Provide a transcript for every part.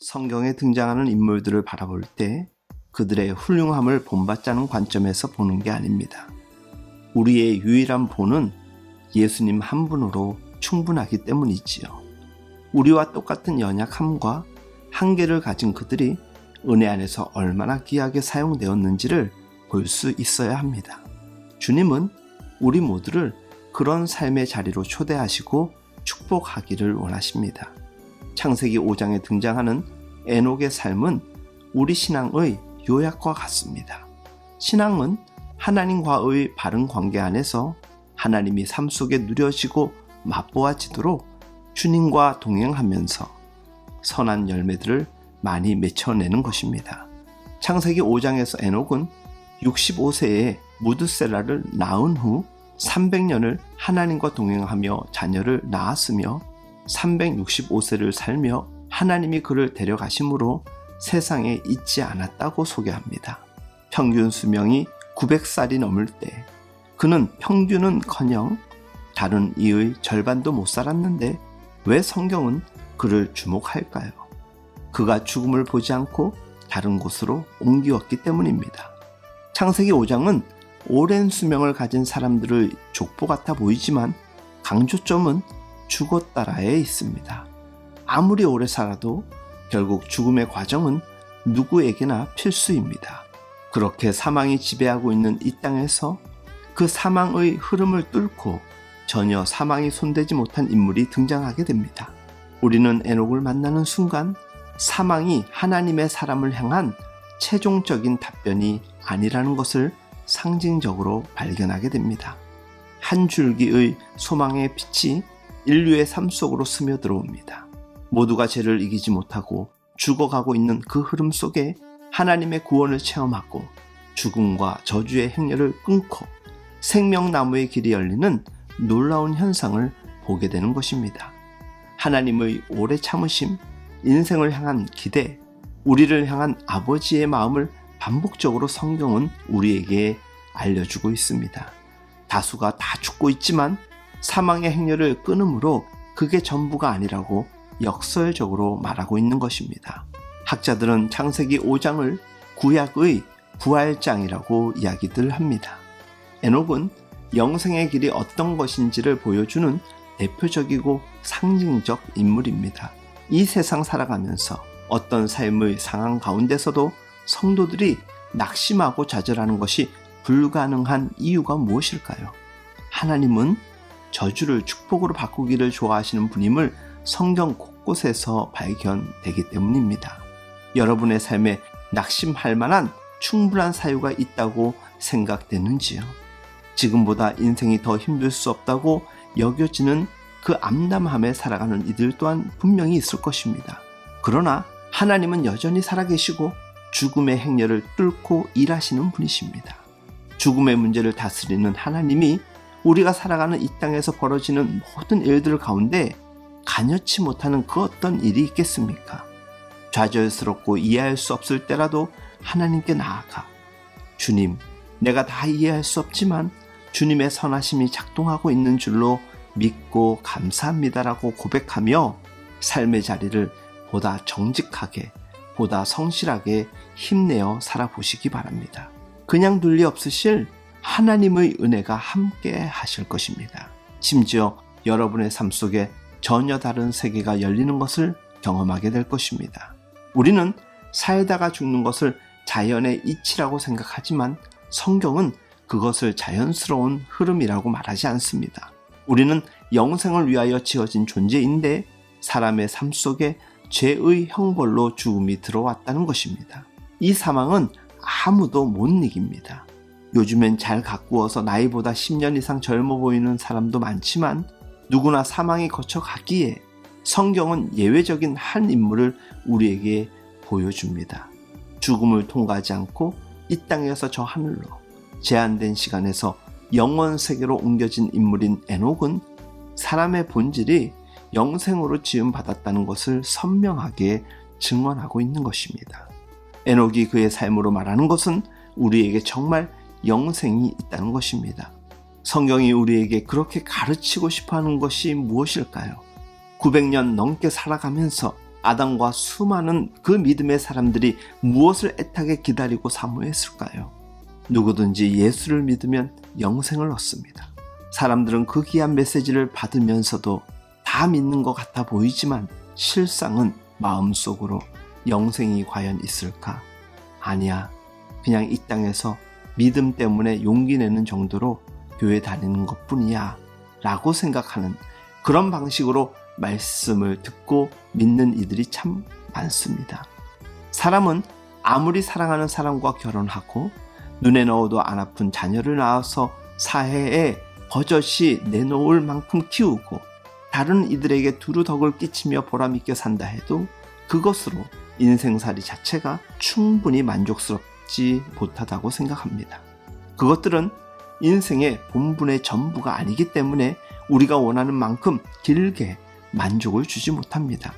성경에 등장하는 인물들을 바라볼 때 그들의 훌륭함을 본받자는 관점에서 보는 게 아닙니다. 우리의 유일한 본은 예수님 한 분으로 충분하기 때문이지요. 우리와 똑같은 연약함과 한계를 가진 그들이 은혜 안에서 얼마나 귀하게 사용되었는지를 볼 수 있어야 합니다. 주님은 우리 모두를 그런 삶의 자리로 초대하시고 축복하기를 원하십니다. 창세기 5장에 등장하는 에녹의 삶은 우리 신앙의 요약과 같습니다. 신앙은 하나님과의 바른 관계 안에서 하나님이 삶 속에 누려지고 맛보아지도록 주님과 동행하면서 선한 열매들을 많이 맺혀내는 것입니다. 창세기 5장에서 에녹은 65세에 무드셀라를 낳은 후 300년을 하나님과 동행하며 자녀를 낳았으며 365세를 살며 하나님이 그를 데려가심으로 세상에 있지 않았다고 소개합니다. 평균 수명이 900살이 넘을 때 그는 평균은커녕 다른 이의 절반도 못 살았는데 왜 성경은 그를 주목할까요? 그가 죽음을 보지 않고 다른 곳으로 옮기었기 때문입니다. 창세기 5장은 오랜 수명을 가진 사람들의 족보 같아 보이지만 강조점은 죽었다라에 있습니다. 아무리 오래 살아도 결국 죽음의 과정은 누구에게나 필수입니다. 그렇게 사망이 지배하고 있는 이 땅에서 그 사망의 흐름을 뚫고 전혀 사망이 손대지 못한 인물이 등장하게 됩니다. 우리는 에녹을 만나는 순간 사망이 하나님의 사람을 향한 최종적인 답변이 아니라는 것을 상징적으로 발견하게 됩니다. 한 줄기의 소망의 빛이 인류의 삶 속으로 스며들어옵니다. 모두가 죄를 이기지 못하고 죽어가고 있는 그 흐름 속에 하나님의 구원을 체험하고 죽음과 저주의 행렬을 끊고 생명나무의 길이 열리는 놀라운 현상을 보게 되는 것입니다. 하나님의 오래 참으심, 인생을 향한 기대, 우리를 향한 아버지의 마음을 반복적으로 성경은 우리에게 알려주고 있습니다. 다수가 다 죽고 있지만 사망의 행렬을 끊음으로 그게 전부가 아니라고 역설적으로 말하고 있는 것입니다. 학자들은 창세기 5장을 구약의 부활장이라고 이야기들 합니다. 에녹은 영생의 길이 어떤 것인지를 보여주는 대표적이고 상징적 인물입니다. 이 세상 살아가면서 어떤 삶의 상황 가운데서도 성도들이 낙심하고 좌절하는 것이 불가능한 이유가 무엇일까요? 하나님은 저주를 축복으로 바꾸기를 좋아하시는 분임을 성경 곳곳에서 발견되기 때문입니다. 여러분의 삶에 낙심할 만한 충분한 사유가 있다고 생각되는지요? 지금보다 인생이 더 힘들 수 없다고 여겨지는 그 암담함에 살아가는 이들 또한 분명히 있을 것입니다. 그러나 하나님은 여전히 살아계시고 죽음의 행렬을 뚫고 일하시는 분이십니다. 죽음의 문제를 다스리는 하나님이 우리가 살아가는 이 땅에서 벌어지는 모든 일들 가운데 간여치 못하는 그 어떤 일이 있겠습니까? 좌절스럽고 이해할 수 없을 때라도 하나님께 나아가 주님, 내가 다 이해할 수 없지만 주님의 선하심이 작동하고 있는 줄로 믿고 감사합니다라고 고백하며 삶의 자리를 보다 정직하게, 보다 성실하게 힘내어 살아보시기 바랍니다. 그냥 둘 리 없으실 하나님의 은혜가 함께 하실 것입니다. 심지어 여러분의 삶 속에 전혀 다른 세계가 열리는 것을 경험하게 될 것입니다. 우리는 살다가 죽는 것을 자연의 이치라고 생각하지만 성경은 그것을 자연스러운 흐름이라고 말하지 않습니다. 우리는 영생을 위하여 지어진 존재인데 사람의 삶 속에 죄의 형벌로 죽음이 들어왔다는 것입니다. 이 사망은 아무도 못 이깁니다. 요즘엔 잘 가꾸어서 나이보다 10년 이상 젊어 보이는 사람도 많지만 누구나 사망이 거쳐가기에 성경은 예외적인 한 인물을 우리에게 보여줍니다. 죽음을 통과하지 않고 이 땅에서 저 하늘로 제한된 시간에서 영원 세계로 옮겨진 인물인 에녹은 사람의 본질이 영생으로 지음받았다는 것을 선명하게 증언하고 있는 것입니다. 에녹이 그의 삶으로 말하는 것은 우리에게 정말 영생이 있다는 것입니다. 성경이 우리에게 그렇게 가르치고 싶어하는 것이 무엇일까요? 900년 넘게 살아가면서 아담과 수많은 그 믿음의 사람들이 무엇을 애타게 기다리고 사모했을까요? 누구든지 예수를 믿으면 영생을 얻습니다. 사람들은 그 귀한 메시지를 받으면서도 다 믿는 것 같아 보이지만 실상은 마음속으로 영생이 과연 있을까? 아니야. 그냥 이 땅에서 믿음 때문에 용기 내는 정도로 교회 다니는 것뿐이야 라고 생각하는 그런 방식으로 말씀을 듣고 믿는 이들이 참 많습니다. 사람은 아무리 사랑하는 사람과 결혼하고 눈에 넣어도 안 아픈 자녀를 낳아서 사회에 버젓이 내놓을 만큼 키우고 다른 이들에게 두루 덕을 끼치며 보람있게 산다 해도 그것으로 인생살이 자체가 충분히 만족스럽지 못하다고 생각합니다. 그것들은 인생의 본분의 전부가 아니기 때문에 우리가 원하는 만큼 길게 만족을 주지 못합니다.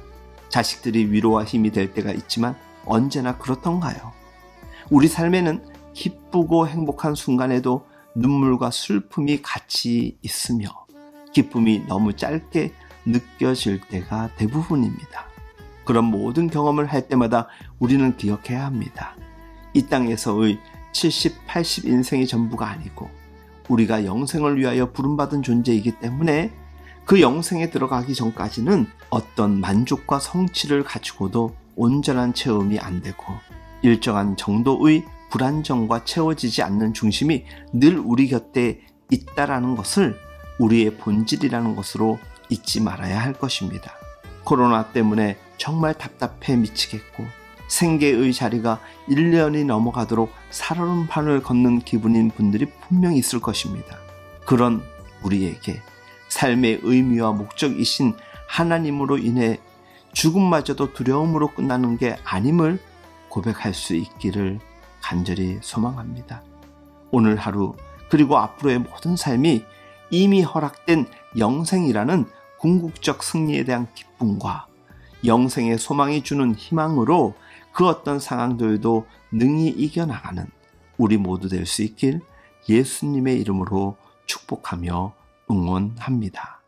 자식들이 위로와 힘이 될 때가 있지만 언제나 그렇던가요? 우리 삶에는 기쁘고 행복한 순간에도 눈물과 슬픔이 같이 있으며 기쁨이 너무 짧게 느껴질 때가 대부분입니다. 그런 모든 경험을 할 때마다 우리는 기억해야 합니다. 이 땅에서의 70, 80 인생이 전부가 아니고 우리가 영생을 위하여 부름받은 존재이기 때문에 그 영생에 들어가기 전까지는 어떤 만족과 성취를 가지고도 온전한 체험이 안 되고 일정한 정도의 불안정과 채워지지 않는 중심이 늘 우리 곁에 있다라는 것을 우리의 본질이라는 것으로 잊지 말아야 할 것입니다. 코로나 때문에 정말 답답해 미치겠고 생계의 자리가 1년이 넘어가도록 살얼음판을 걷는 기분인 분들이 분명히 있을 것입니다. 그런 우리에게 삶의 의미와 목적이신 하나님으로 인해 죽음마저도 두려움으로 끝나는 게 아님을 고백할 수 있기를 간절히 소망합니다. 오늘 하루 그리고 앞으로의 모든 삶이 이미 허락된 영생이라는 궁극적 승리에 대한 기쁨과 영생의 소망이 주는 희망으로 그 어떤 상황들도 능히 이겨나가는 우리 모두 될 수 있길 예수님의 이름으로 축복하며 응원합니다.